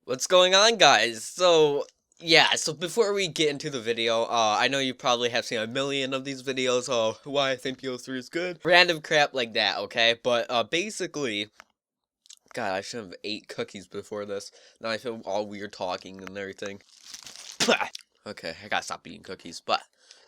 What's going on, guys? So before we get into the video, I know you probably have seen a million of these videos, why I think BO3 is good. Random crap like that, okay? But, basically, God, I should have ate cookies before this. Now I feel all weird talking and everything. Okay, I gotta stop eating cookies, but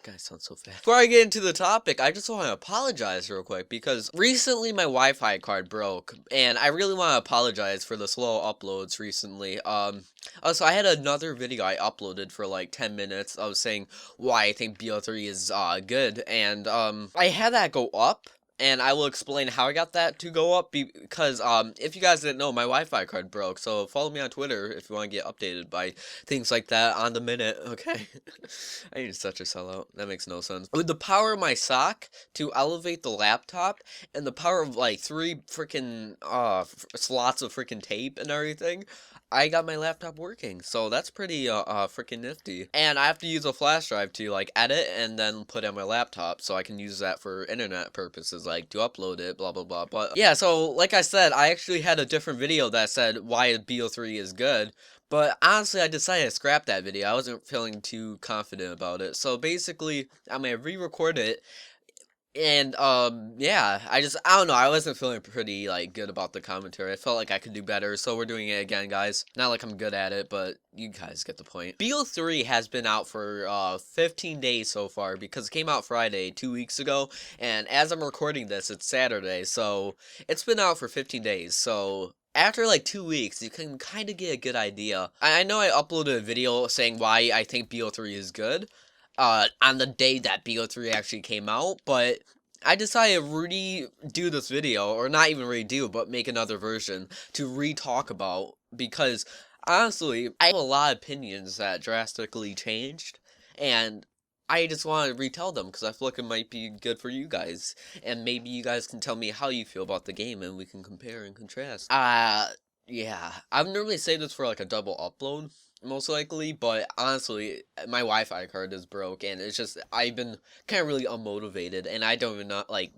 guys sound so fat. Before I get into the topic, I just want to apologize real quick because recently my Wi-Fi card broke, and I really want to apologize for the slow uploads recently. Also I had another video I uploaded for like 10 minutes of saying why I think BO3 is good, and I had that go up. And I will explain how I got that to go up because if you guys didn't know, my Wi-Fi card broke. So follow me on Twitter if you want to get updated by things like that on the minute, okay? I ain't such a sellout. That makes no sense. With the power of my sock to elevate the laptop and the power of like 3 freaking slots of freaking tape and everything, I got my laptop working. So that's pretty freaking nifty. And I have to use a flash drive to like edit and then put it on my laptop so I can use that for internet purposes, like to upload it, blah blah blah. But yeah, so like I said, I actually had a different video that said why BO3 is good. But honestly, I decided to scrap that video. I wasn't feeling too confident about it. So basically, I'm gonna re-record it. And, yeah, I don't know, I wasn't feeling pretty, like, good about the commentary. I felt like I could do better, so we're doing it again, guys. Not like I'm good at it, but you guys get the point. BO3 has been out for, 15 days so far, because it came out Friday, 2 weeks ago, and as I'm recording this, it's Saturday, so it's been out for 15 days, so after like 2 weeks, you can kind of get a good idea. I know I uploaded a video saying why I think BO3 is good, on the day that BO3 actually came out, but I decided to redo this video, or not even redo, but make another version to re-talk about, because honestly, I have a lot of opinions that drastically changed, and I just want to retell them, because I feel like it might be good for you guys, and maybe you guys can tell me how you feel about the game, and we can compare and contrast. Yeah, I would normally say this for like a double upload, most likely, but honestly, my Wi-Fi card is broke, and it's just, I've been kind of really unmotivated, and I don't even know, like,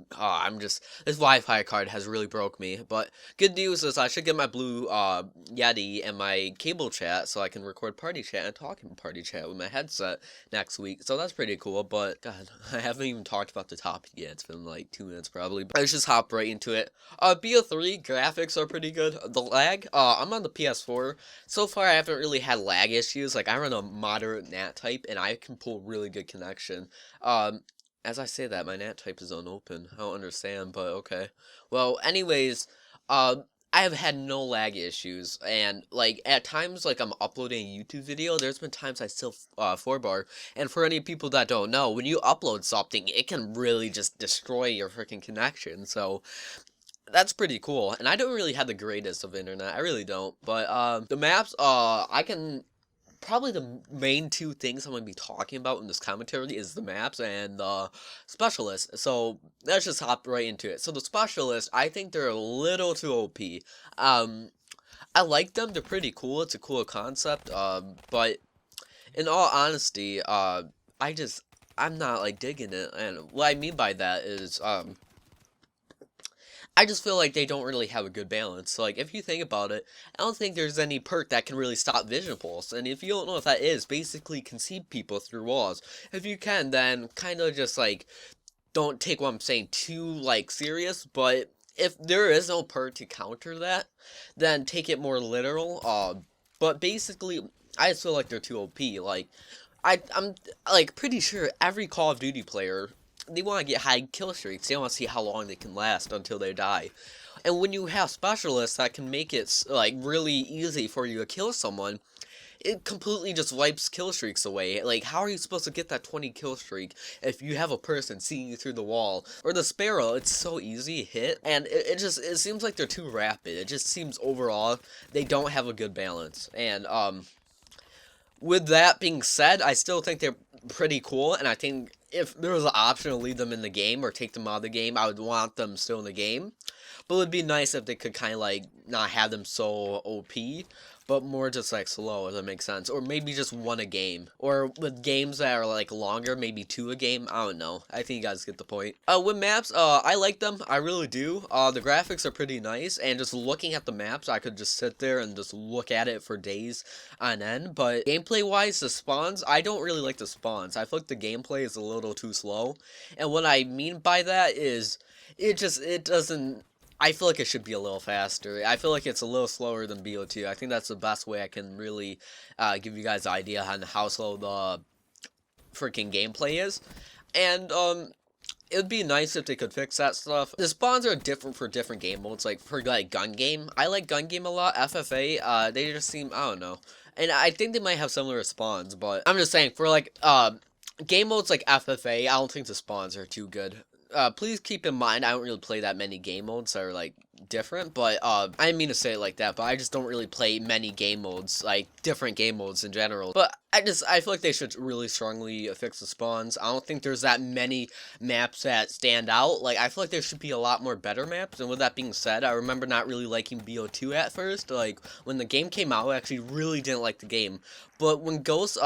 this Wi-Fi card has really broke me, but good news is I should get my blue, Yeti and my cable chat, so I can record party chat and talk in party chat with my headset next week, so that's pretty cool, but, God, I haven't even talked about the topic yet, it's been like 2 minutes probably, but let's just hop right into it. BO3 graphics are pretty good. The lag, I'm on the PS4, so far I haven't really had lag issues. Like, I run a moderate NAT type, and I can pull really good connection. As I say that, my NAT type is unopened. I don't understand, but okay. Well, anyways, I have had no lag issues, and, like, at times, like, I'm uploading a YouTube video, there's been times I still, 4-bar, and for any people that don't know, when you upload something, it can really just destroy your freaking connection, so that's pretty cool, and I don't really have the greatest of internet, I really don't, but, the maps, I can, probably the main 2 things I'm going to be talking about in this commentary is the maps and the specialist, so let's just hop right into it. So the specialist, I think they're a little too OP, I like them, they're pretty cool, it's a cool concept, but in all honesty, I'm not, like, digging it, and what I mean by that is, I just feel like they don't really have a good balance. So, like, if you think about it, I don't think there's any perk that can really stop vision pulse. And if you don't know what that is, basically concede people through walls. If you can, then kind of just, like, don't take what I'm saying too, like, serious. But if there is no perk to counter that, then take it more literal. But basically, I just feel like they're too OP. Like, I'm, like, pretty sure every Call of Duty player, they want to get high kill streaks. They want to see how long they can last until they die. And when you have specialists that can make it, like, really easy for you to kill someone, it completely just wipes kill streaks away. Like, how are you supposed to get that 20 kill streak if you have a person seeing you through the wall? Or the Sparrow, it's so easy to hit, and it seems like they're too rapid. It just seems overall, they don't have a good balance. And, with that being said, I still think they're pretty cool, and I think if there was an option to leave them in the game or take them out of the game, I would want them still in the game. but it would be nice if they could kind of like not have them so OP, but more just like slow, if that makes sense. Or maybe just one a game. Or with games that are like longer, maybe 2 a game. I don't know. I think you guys get the point. With maps, I like them. I really do. The graphics are pretty nice, and just looking at the maps, I could just sit there and just look at it for days on end. But gameplay wise, the spawns, I don't really like the spawns. I feel like the gameplay is a little too slow. And what I mean by that is it doesn't, I feel like it should be a little faster. I feel like it's a little slower than BO2. I think that's the best way I can really give you guys an idea on how slow the freaking gameplay is. And it would be nice if they could fix that stuff. The spawns are different for different game modes. Like for like gun game, I like gun game a lot. FFA, they just seem, I don't know. And I think they might have similar spawns, but I'm just saying for like game modes like FFA, I don't think the spawns are too good. Please keep in mind, I don't really play that many game modes that are, like, different, but, I didn't mean to say it like that, but I just don't really play many game modes, like, different game modes in general. But I feel like they should really strongly fix the spawns. I don't think there's that many maps that stand out. Like, I feel like there should be a lot more better maps, and with that being said, I remember not really liking BO2 at first. Like, when the game came out, I actually really didn't like the game. But when Ghost,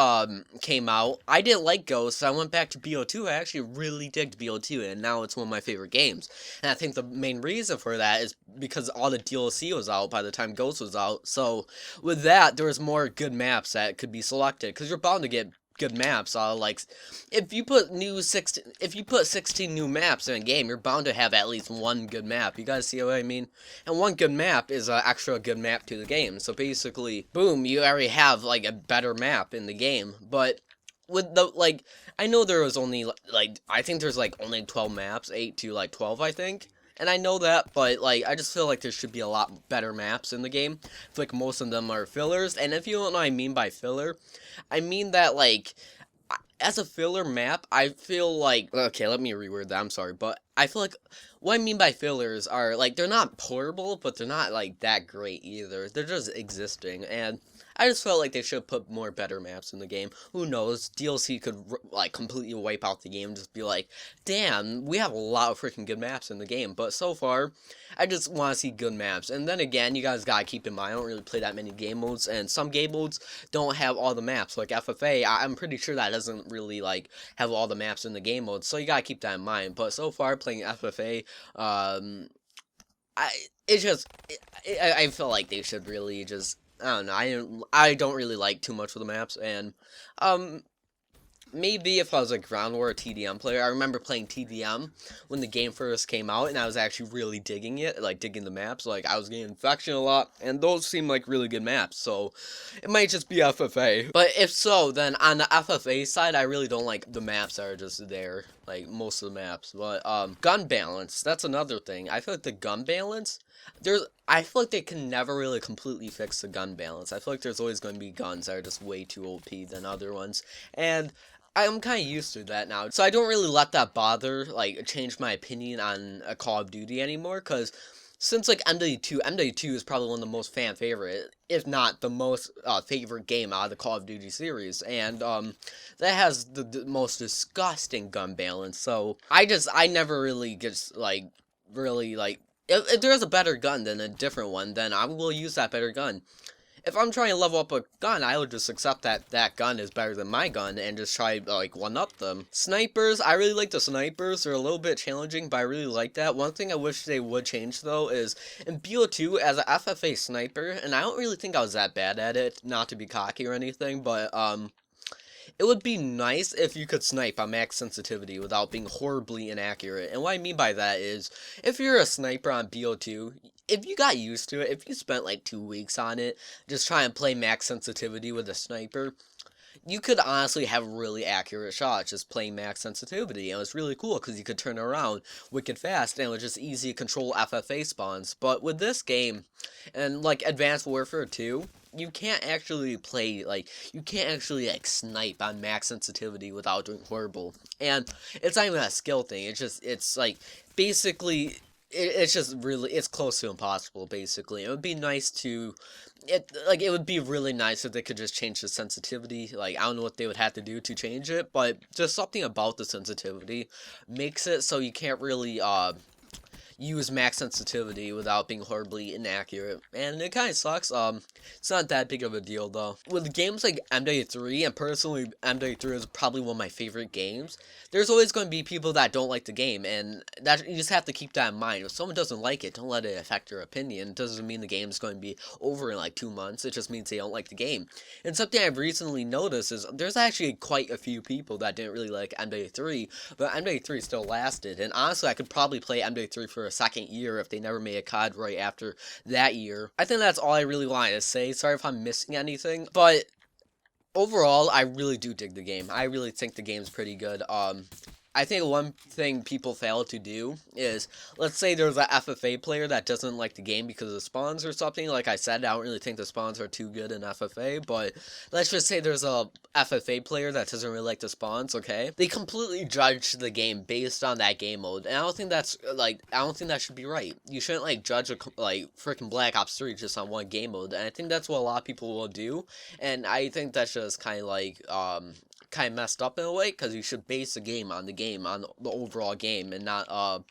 came out, I didn't like Ghost, so I went back to BO2. I actually really digged BO2, and now it's one of my favorite games. And I think the main reason for that is because all the DLC was out by the time Ghost was out. So, with that, there was more good maps that could be selected, because you're bound to get good maps. Like, if you put 16 new maps in a game, you're bound to have at least one good map. You guys see what I mean? And one good map is an extra good map to the game. So basically, boom, you already have like a better map in the game. But with the, like, I know there was only like, I think there's like only 12 maps, 8 to like 12, I think. And I know that, but, like, I just feel like there should be a lot better maps in the game. I feel like most of them are fillers, and if you don't know what I mean by filler, I mean that, like, as a filler map, I feel like, okay, let me reword that, I'm sorry, but I feel like, what I mean by fillers are, like, they're not horrible, but they're not, like, that great either. They're just existing, and I just felt like they should put more better maps in the game. Who knows, DLC could, like, completely wipe out the game and just be like, damn, we have a lot of freaking good maps in the game, but so far, I just want to see good maps. And then again, you guys gotta keep in mind, I don't really play that many game modes, and some game modes don't have all the maps. Like FFA, I'm pretty sure that doesn't really, like, have all the maps in the game mode, so you gotta keep that in mind. But so far, playing FFA, I feel like they should really just, I don't know, I don't really like too much of the maps, and, maybe if I was a Ground War or TDM player, I remember playing TDM when the game first came out, and I was actually really digging it, like, digging the maps, like, I was getting Infection a lot, and those seem like really good maps, so it might just be FFA. But if so, then on the FFA side, I really don't like the maps that are just there, like, most of the maps. But, gun balance, that's another thing. I feel like the gun balance, I feel like they can never really completely fix the gun balance. I feel like there's always going to be guns that are just way too OP than other ones, and I'm kind of used to that now, so I don't really let that bother, like, change my opinion on a Call of Duty anymore, because since, like, MW2 is probably one of the most fan favorite, if not the most favorite game out of the Call of Duty series, and that has the most disgusting gun balance, so I never really just, like, really, like, if there's a better gun than a different one, then I will use that better gun. If I'm trying to level up a gun, I would just accept that that gun is better than my gun and just try, like, one-up them. Snipers, I really like the snipers. They're a little bit challenging, but I really like that. One thing I wish they would change, though, is in BO2, as an FFA sniper, and I don't really think I was that bad at it, not to be cocky or anything, but, it would be nice if you could snipe on max sensitivity without being horribly inaccurate. And what I mean by that is, if you're a sniper on BO2, if you got used to it, if you spent like 2 weeks on it, just trying to play max sensitivity with a sniper, you could honestly have really accurate shots just playing max sensitivity. And it was really cool because you could turn around wicked fast and it was just easy to control FFA spawns. But with this game, and like Advanced Warfare 2, you can't actually play, like, you can't actually, like, snipe on max sensitivity without doing horrible. And it's not even a skill thing, it's like, basically, it's just really, it's close to impossible, basically. It would be nice to, it would be really nice if they could just change the sensitivity. Like, I don't know what they would have to do to change it, but just something about the sensitivity makes it so you can't really, use max sensitivity without being horribly inaccurate, and it kind of sucks. It's not that big of a deal though. With games like MW3, and personally MW3 is probably one of my favorite games, there's always going to be people that don't like the game, and that you just have to keep that in mind. If someone doesn't like it, don't let it affect your opinion. It doesn't mean the game is going to be over in like 2 months. It just means they don't like the game. And something I've recently noticed is there's actually quite a few people that didn't really like MW3, but MW3 still lasted. And honestly, I could probably play MW3 for a second year if they never made a COD right after that year. I think that's all I really wanted to say. Sorry if I'm missing anything, but overall, I really do dig the game. I really think the game's pretty good. I think one thing people fail to do is, let's say there's a FFA player that doesn't like the game because of spawns or something. Like I said, I don't really think the spawns are too good in FFA, but let's just say there's a FFA player that doesn't really like the spawns, okay? They completely judge the game based on that game mode, and I don't think that's, I don't think that should be right. You shouldn't, judge, freaking Black Ops 3 just on one game mode, and I think that's what a lot of people will do, and I think that's just kind of, kind of messed up in a way, because you should base the game, on the overall game, and not,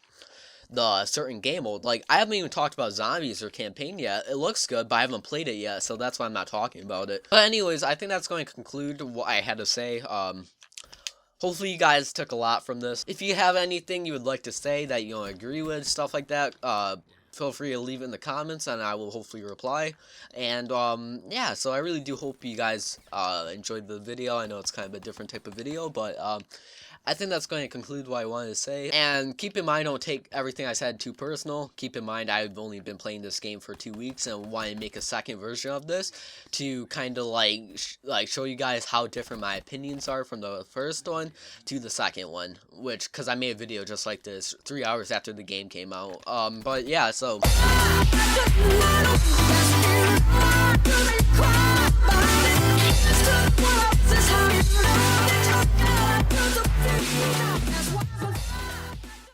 the certain game mode. Like, I haven't even talked about zombies or campaign yet. It looks good, but I haven't played it yet, so that's why I'm not talking about it. But anyways, I think that's going to conclude what I had to say. Hopefully you guys took a lot from this. If you have anything you would like to say that you don't agree with, stuff like that, feel free to leave it in the comments, and I will hopefully reply. And, yeah, so I really do hope you guys, enjoyed the video. I know it's kind of a different type of video, but, I think that's going to conclude what I wanted to say. And keep in mind, don't take everything I said too personal. Keep in mind, I've only been playing this game for 2 weeks and want to make a second version of this to kind of show you guys how different my opinions are from the first one to the second one. Because I made a video just like this 3 hours after the game came out. But yeah, so. That's what